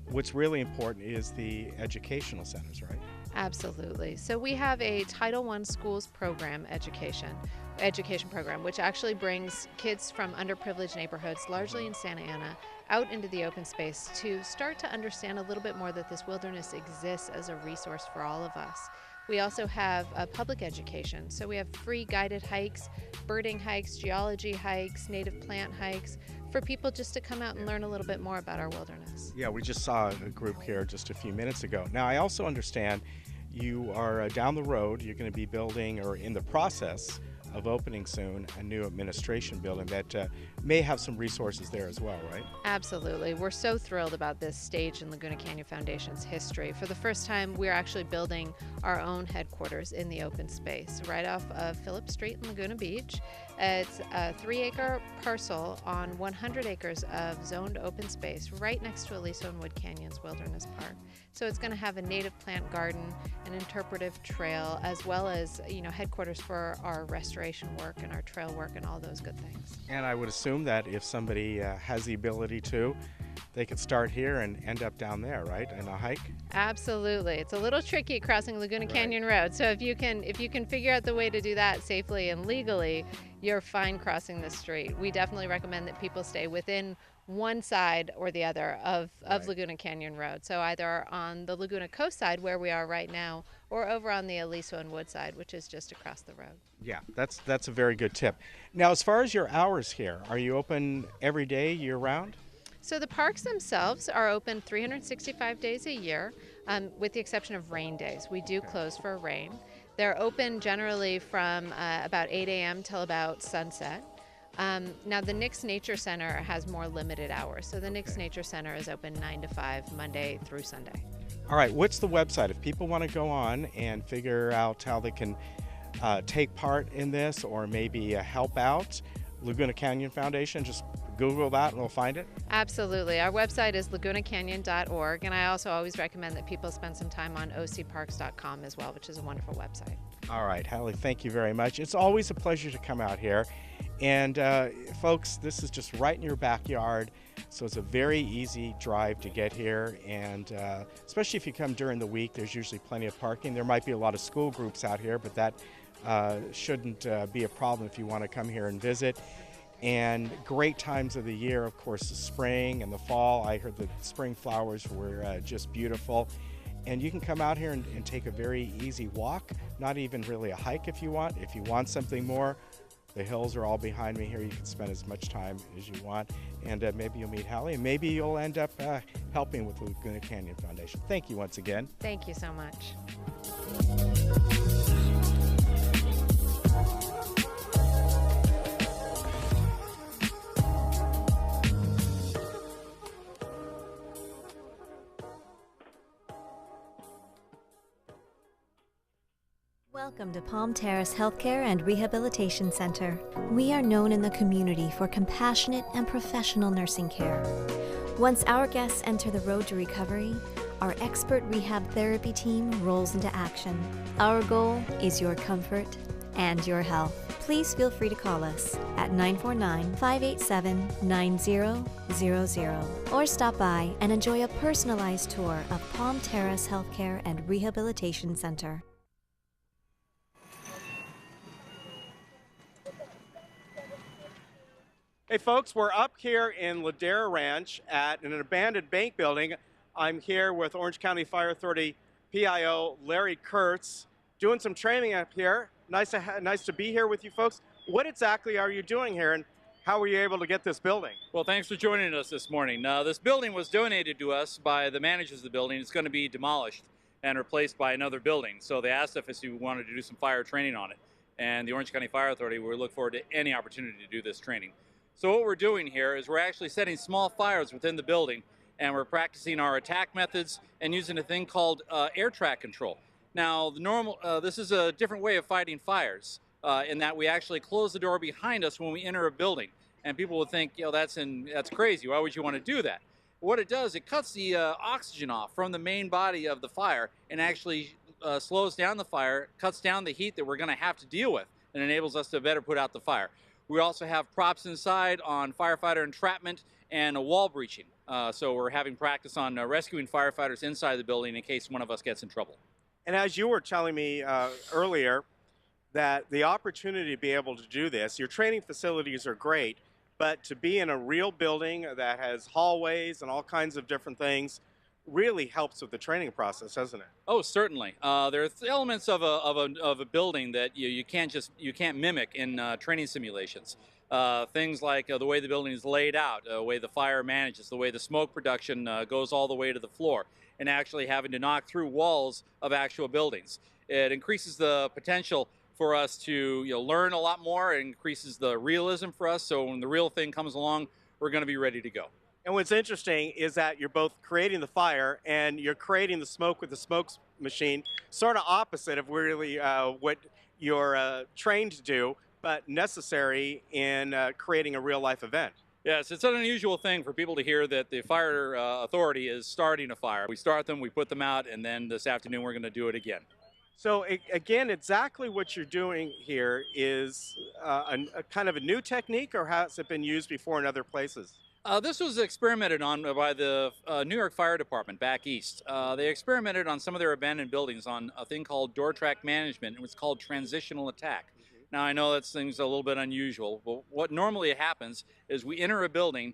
A: what's really important is the educational centers, right?
Q: Absolutely. So we have a Title I schools program education program, which actually brings kids from underprivileged neighborhoods, largely in Santa Ana, out into the open space to start to understand a little bit more that this wilderness exists as a resource for all of us. We also have public education, so we have free guided hikes, birding hikes, geology hikes, native plant hikes, for people just to come out and learn a little bit more about our wilderness.
A: Yeah, we just saw a group here just a few minutes ago. Now, I also understand you are down the road, you're going to be building, or in the process of opening soon, a new administration building that may have some resources there as well, right?
Q: Absolutely. We're so thrilled about this stage in Laguna Canyon Foundation's history. For the first time, we're actually building our own headquarters in the open space, right off of Phillip Street in Laguna Beach. It's a 3-acre parcel on 100 acres of zoned open space right next to Aliso and Wood Canyons Wilderness Park. So it's going to have a native plant garden, an interpretive trail, as well as headquarters for our restoration work and our trail work and all those good things.
A: And I would assume that if somebody has the ability to, they could start here and end up down there, right, in a hike?
Q: Absolutely. It's a little tricky crossing Laguna Canyon Road, so if you can figure out the way to do that safely and legally, you're fine crossing the street. We definitely recommend that people stay within one side or the other of Laguna Canyon Road. So either on the Laguna Coast side, where we are right now, or over on the Aliso and Wood side, which is just across the road.
A: Yeah, that's a very good tip. Now, as far as your hours here, are you open every day, year-round?
Q: So the parks themselves are open 365 days a year, with the exception of rain days. We do close for rain. They're open generally from about 8 a.m. till about sunset. Now the Nix Nature Center has more limited hours. So the Nix Nature Center is open 9 to 5, Monday through Sunday.
A: All right, what's the website? If people want to go on and figure out how they can take part in this or maybe help out, Laguna Canyon Foundation, just Google that and they'll find it?
Q: Absolutely. Our website is lagunacanyon.org, and I also always recommend that people spend some time on ocparks.com as well, which is a wonderful website.
A: All right, Hallie, thank you very much. It's always a pleasure to come out here. And folks, this is just right in your backyard, so it's a very easy drive to get here. And especially if you come during the week, there's usually plenty of parking. There might be a lot of school groups out here, but that shouldn't be a problem if you want to come here and visit. And great times of the year, of course, the spring and the fall. I heard the spring flowers were just beautiful. And you can come out here and take a very easy walk, not even really a hike if you want. If you want something more, the hills are all behind me here. You can spend as much time as you want. And maybe you'll meet Hallie, and maybe you'll end up helping with the Laguna Canyon Foundation. Thank you once again.
Q: Thank you so much.
R: Welcome to Palm Terrace Healthcare and Rehabilitation Center. We are known in the community for compassionate and professional nursing care. Once our guests enter the road to recovery, our expert rehab therapy team rolls into action. Our goal is your comfort and your health. Please feel free to call us at 949-587-9000 or stop by and enjoy a personalized tour of Palm Terrace Healthcare and Rehabilitation Center.
A: Hey folks, we're up here in Ladera Ranch at an abandoned bank building. I'm here with Orange County Fire Authority PIO Larry Kurtz doing some training up here. Nice to be here with you folks. What exactly are you doing here and how were you able to get this building?
S: Well, thanks for joining us this morning. This building was donated to us by the managers of the building. It's going to be demolished and replaced by another building. So they asked us if we wanted to do some fire training on it. And the Orange County Fire Authority, we look forward to any opportunity to do this training. So what we're doing here is we're actually setting small fires within the building, and we're practicing our attack methods and using a thing called air track control. Now, this is a different way of fighting fires in that we actually close the door behind us when we enter a building. And people would think, you know, that's crazy. Why would you want to do that? What it does, it cuts the oxygen off from the main body of the fire and actually slows down the fire, cuts down the heat that we're going to have to deal with, and enables us to better put out the fire. We also have props inside on firefighter entrapment and wall breaching. So we're having practice on rescuing firefighters inside the building in case one of us gets in trouble.
A: And as you were telling me earlier, that the opportunity to be able to do this, your training facilities are great, but to be in a real building that has hallways and all kinds of different things really helps with the training process, doesn't it?
S: Oh, certainly. There are elements of a building that you can't mimic in training simulations. Things like the way the building is laid out, the way the fire manages, the way the smoke production goes all the way to the floor, and actually having to knock through walls of actual buildings. It increases the potential for us to learn a lot more. It increases the realism for us. So when the real thing comes along, we're going to be ready to go.
A: And what's interesting is that you're both creating the fire and you're creating the smoke with the smoke machine, sort of opposite of really what you're trained to do, but necessary in creating a real-life event.
S: Yes, it's an unusual thing for people to hear that the fire authority is starting a fire. We start them, we put them out, and then this afternoon we're going to do it again.
A: So again, exactly what you're doing here is a kind of a new technique, or has it been used before in other places?
S: This was experimented on by the New York Fire Department back east. They experimented on some of their abandoned buildings on a thing called door track management. It was called Transitional Attack. Now, I know that thing's a little bit unusual, but what normally happens is we enter a building,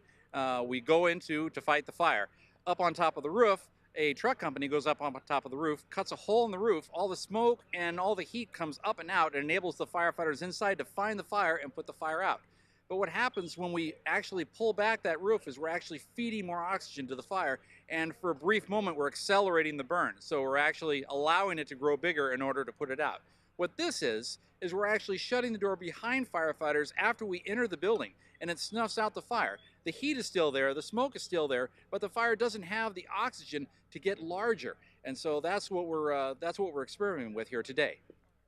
S: we go to fight the fire. Up on top of the roof, a truck company goes up on top of the roof, cuts a hole in the roof, all the smoke and all the heat comes up and out and enables the firefighters inside to find the fire and put the fire out. But what happens when we actually pull back that roof is we're actually feeding more oxygen to the fire, and for a brief moment we're accelerating the burn. So we're actually allowing it to grow bigger in order to put it out. What this is we're actually shutting the door behind firefighters after we enter the building, and it snuffs out the fire. The heat is still there, the smoke is still there, but the fire doesn't have the oxygen to get larger. And so that's what we're experimenting with here today.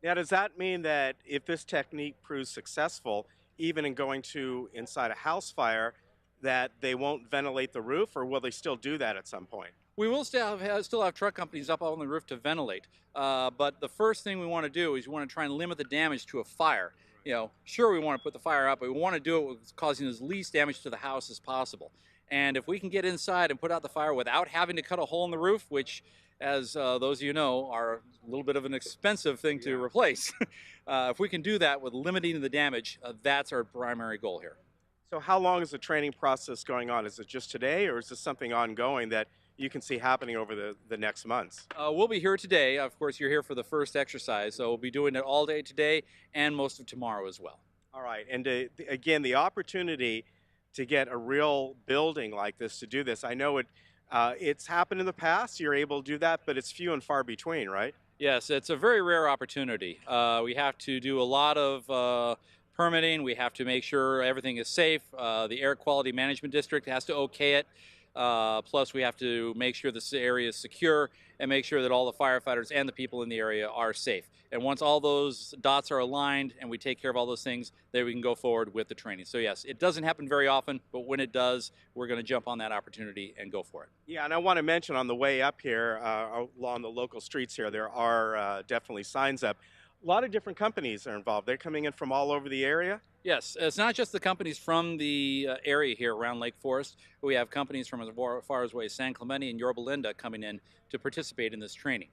T: Now, does that mean that if this technique proves successful, even in going to inside a house fire, that they won't ventilate the roof, or will they still do that at some point?
S: We will still have truck companies up on the roof to ventilate, but the first thing we want to do is we want to try and limit the damage to a fire. You know, sure, we want to put the fire out, but we want to do it with causing as least damage to the house as possible. And if we can get inside and put out the fire without having to cut a hole in the roof, which, as those of you know, are a little bit of an expensive thing to replace, if we can do that with limiting the damage, that's our primary goal here.
T: So how long is the training process going on? Is it just today, or is this something ongoing that you can see happening over the next months?
S: We'll be here today. Of course, you're here for the first exercise, so we'll be doing it all day today and most of tomorrow as well.
T: All right, and again, the opportunity to get a real building like this to do this, I know it's happened in the past, you're able to do that, but it's few and far between, right?
S: Yes, it's a very rare opportunity. We have to do a lot of permitting. We have to make sure everything is safe. The Air Quality Management District has to okay it. Plus, we have to make sure this area is secure and make sure that all the firefighters and the people in the area are safe. And once all those dots are aligned and we take care of all those things, then we can go forward with the training. So yes, it doesn't happen very often, but when it does, we're going to jump on that opportunity and go for it.
T: Yeah, and I want to mention on the way up here, along the local streets here, there are definitely signs up. A lot of different companies are involved. They're coming in from all over the area?
S: Yes, it's not just the companies from the area here around Lake Forest. We have companies from as far away as San Clemente and Yorba Linda coming in to participate in this training.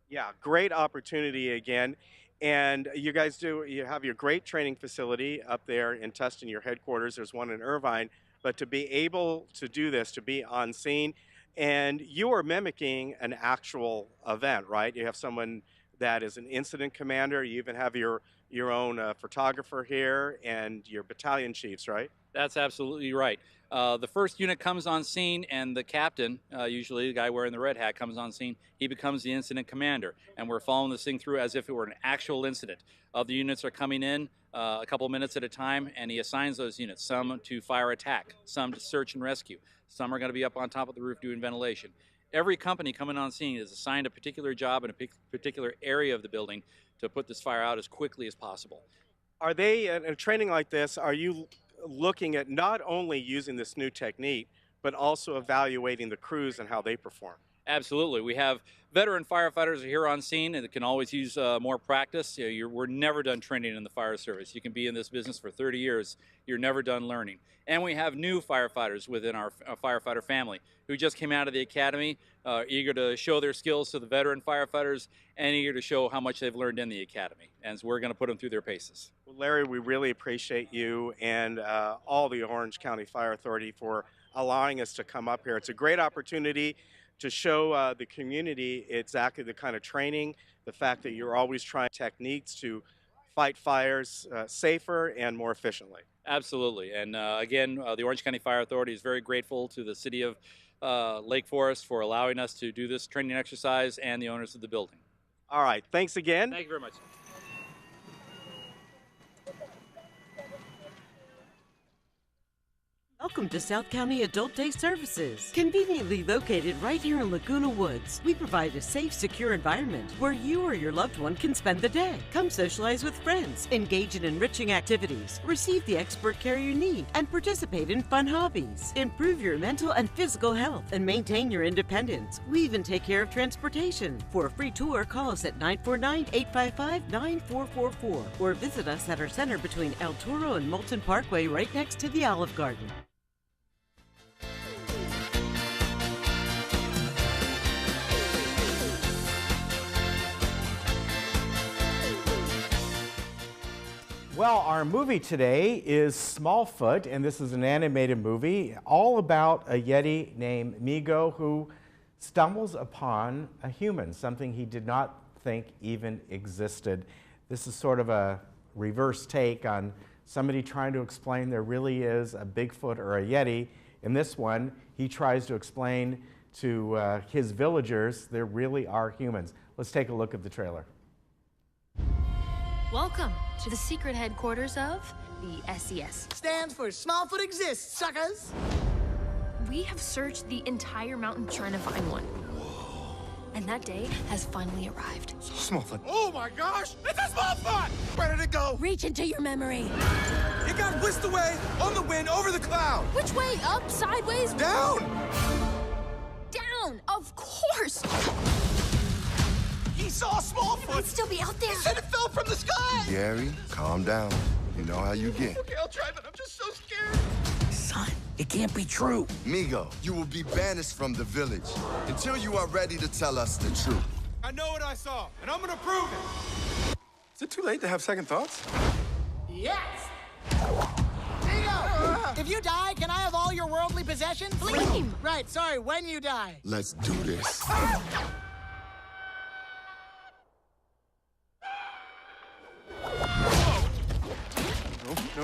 T: Yeah, great opportunity again. And you guys you have your great training facility up there in Tustin, your headquarters. There's one in Irvine. But to be able to do this, to be on scene, and you are mimicking an actual event, right? You have someone that is an incident commander. You even have your own photographer here and your battalion chiefs, right?
S: That's absolutely right. The first unit comes on scene, and the captain, usually the guy wearing the red hat, comes on scene. He becomes the incident commander, and we're following this thing through as if it were an actual incident. Other units are coming in a couple of minutes at a time, and he assigns those units, some to fire attack, some to search and rescue. Some are going to be up on top of the roof doing ventilation. Every company coming on scene is assigned a particular job in a particular area of the building to put this fire out as quickly as possible.
T: Are they, in a training like this, are you looking at not only using this new technique, but also evaluating the crews and how they perform?
S: Absolutely. We have veteran firefighters here on scene and can always use more practice. We're never done training in the fire service. You can be in this business for 30 years. You're never done learning. And we have new firefighters within our firefighter family who just came out of the academy, eager to show their skills to the veteran firefighters and eager to show how much they've learned in the academy. And so we're going to put them through their paces.
T: Well, Larry, we really appreciate you and all the Orange County Fire Authority for allowing us to come up here. It's a great opportunity to show the community exactly the kind of training, the fact that you're always trying techniques to fight fires safer and more efficiently.
S: Absolutely. And again, the Orange County Fire Authority is very grateful to the city of Lake Forest for allowing us to do this training exercise and the owners of the building.
T: All right. Thanks again.
S: Thank you very much.
U: Welcome to South County Adult Day Services. Conveniently located right here in Laguna Woods, we provide a safe, secure environment where you or your loved one can spend the day. Come socialize with friends, engage in enriching activities, receive the expert care you need, and participate in fun hobbies. Improve your mental and physical health and maintain your independence. We even take care of transportation. For a free tour, call us at 949-855-9444 or visit us at our center between El Toro and Moulton Parkway right next to the Olive Garden.
A: Well, our movie today is Smallfoot, and this is an animated movie all about a Yeti named Migo who stumbles upon a human, something he did not think even existed. This is sort of a reverse take on somebody trying to explain there really is a Bigfoot or a Yeti. In this one, he tries to explain to his villagers there really are humans. Let's take a look at the trailer.
B: Welcome to the secret headquarters of the SES.
V: Stands for Smallfoot Exists, suckers!
B: We have searched the entire mountain trying to find one. And that day has finally arrived.
V: Smallfoot. Oh my gosh! It's a Smallfoot! Where did it go?
B: Reach into your memory.
V: It got whisked away on the wind over the cloud.
B: Which way? Up, sideways?
V: Down!
B: Down, of course!
V: He saw a Smallfoot!
B: It'd still be out there.
V: He said it fell from the sky!
W: Gary, calm down. You know how you get.
V: Okay, I'll try, but I'm just so scared.
W: Son, it can't be true. Migo, you will be banished from the village until you are ready to tell us the truth.
V: I know what I saw, and I'm gonna prove it.
M: Is it too late to have second thoughts?
V: Yes! Neo! If you die, can I have all your worldly possessions?
B: Flame!
V: Right, sorry, when you die.
W: Let's do this.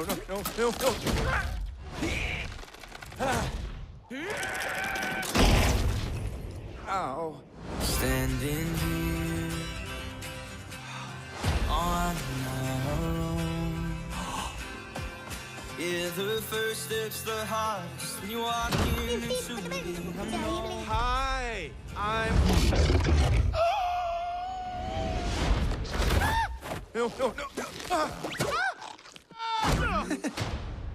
M: No. Ow.
X: Standing here on my own. Yeah, the first step's the hardest when you walk into the unknown.
T: Hi, I'm...
M: No.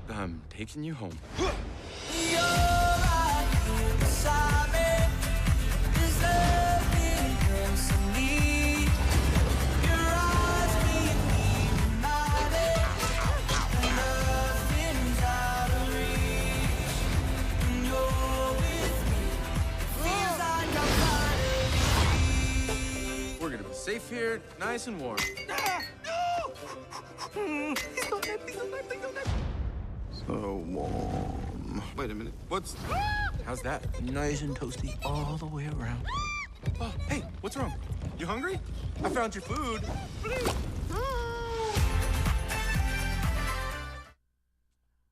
M: I'm taking you home.
X: You're right here beside me. There's nothing else I need. Your eyes keep me reminded nothing's out of reach. When you're with me, it feels like I'm finally.
M: We're gonna be safe here, nice and warm. So warm. Wait a minute. How's that? Nice and toasty all the way around. Oh, hey, what's wrong? You hungry? I found your food.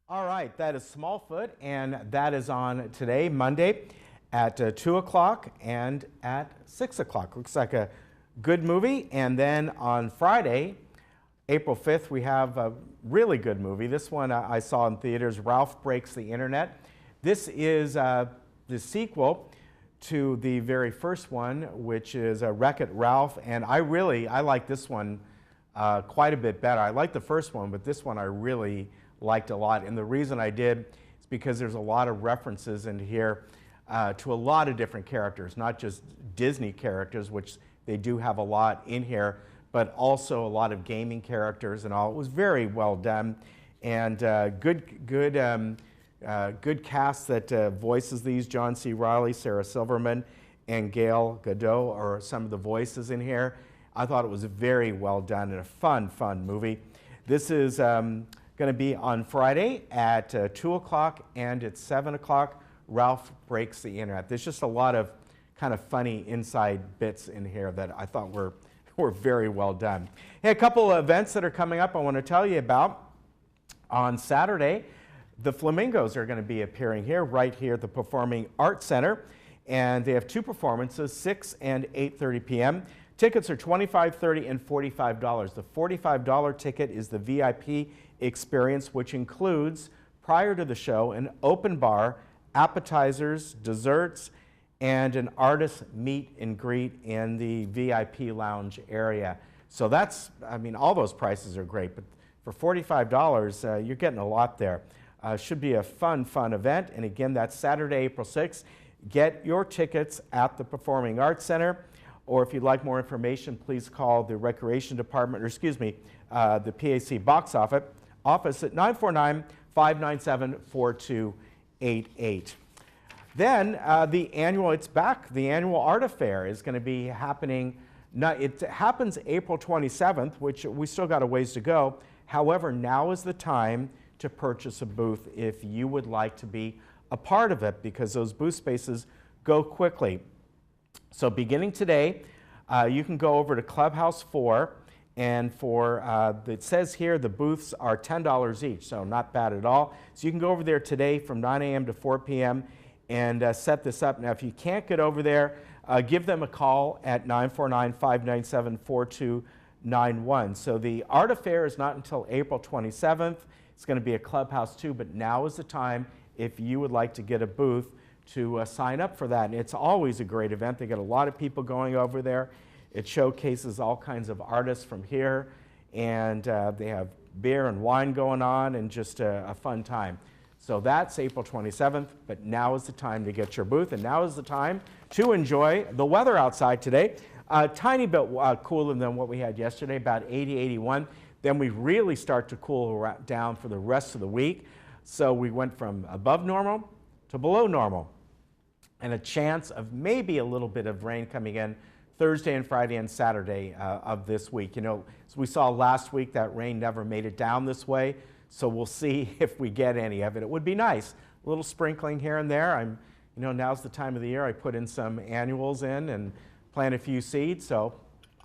A: All right, that is Smallfoot, and that is on today, Monday, at 2 o'clock and at 6 o'clock. Looks like a good movie. And then on Friday, April 5th, we have a really good movie. This one I saw in theaters, Ralph Breaks the Internet. This is the sequel to the very first one, which is Wreck-It Ralph. And I like this one quite a bit better. I like the first one, but this one I really liked a lot. And the reason I did is because there's a lot of references in here to a lot of different characters, not just Disney characters, which they do have a lot in here, but also a lot of gaming characters and all. It was very well done, and good cast that voices these. John C. Reilly, Sarah Silverman, and Gail Godot are some of the voices in here. I thought it was very well done and a fun movie. This is going to be on Friday at 2 o'clock and at 7 o'clock. Ralph Breaks the Internet. There's just a lot of kind of funny inside bits in here that I thought were very well done. Hey, a couple of events that are coming up I want to tell you about. On Saturday, the Flamingos are going to be appearing here, right here at the Performing Arts Center. And they have two performances, 6 and 8:30 p.m. Tickets are $25, $30, and $45. The $45 ticket is the VIP experience, which includes, prior to the show, an open bar, appetizers, desserts, and an artist meet and greet in the VIP lounge area. So that's, I mean, all those prices are great, but for $45, you're getting a lot there. Should be a fun event. And again, that's Saturday, April 6th. Get your tickets at the Performing Arts Center, or if you'd like more information, please call the Recreation Department, or excuse me, the PAC box office at 949-597-4288. Then the annual art affair is going to be happening. It happens April 27th, which we still got a ways to go. However, now is the time to purchase a booth if you would like to be a part of it, because those booth spaces go quickly. So beginning today, you can go over to Clubhouse 4, and it says here the booths are $10 each, so not bad at all. So you can go over there today from 9 a.m. to 4 p.m. and set this up. Now, if you can't get over there, give them a call at 949-597-4299, 991. So the art affair is not until April 27th. It's going to be a clubhouse too, but now is the time if you would like to get a booth to sign up for that. And it's always a great event. They get a lot of people going over there. It showcases all kinds of artists from here, and they have beer and wine going on, and just a fun time. So that's April 27th, but now is the time to get your booth, and now is the time to enjoy the weather outside today. A tiny bit cooler than what we had yesterday, about 80, 81. Then we really start to cool down for the rest of the week. So we went from above normal to below normal, and a chance of maybe a little bit of rain coming in Thursday and Friday and Saturday of this week. You know, as we saw last week, that rain never made it down this way, so we'll see if we get any of it. It would be nice, a little sprinkling here and there. You know, now's the time of the year I put in some annuals in and plant a few seeds, so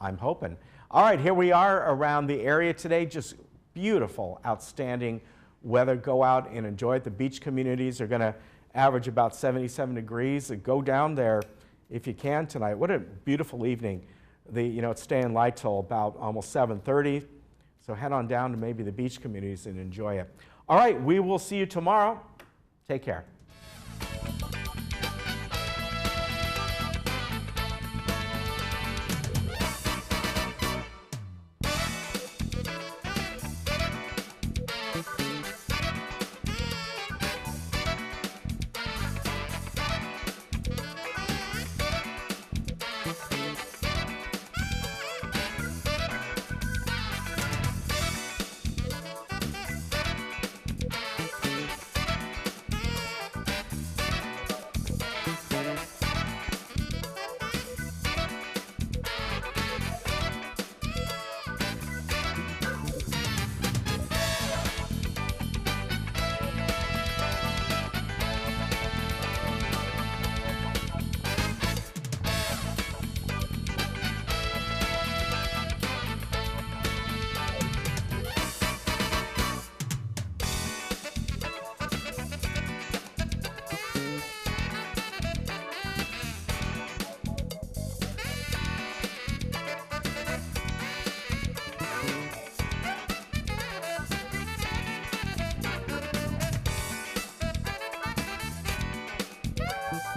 A: I'm hoping. All right, here we are around the area today. Just beautiful, outstanding weather. Go out and enjoy it. The beach communities are going to average about 77 degrees. Go down there if you can tonight. What a beautiful evening. You know, it's staying light till about almost 7:30. So head on down to maybe the beach communities and enjoy it. All right, we will see you tomorrow. Take care.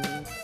X: Thank you.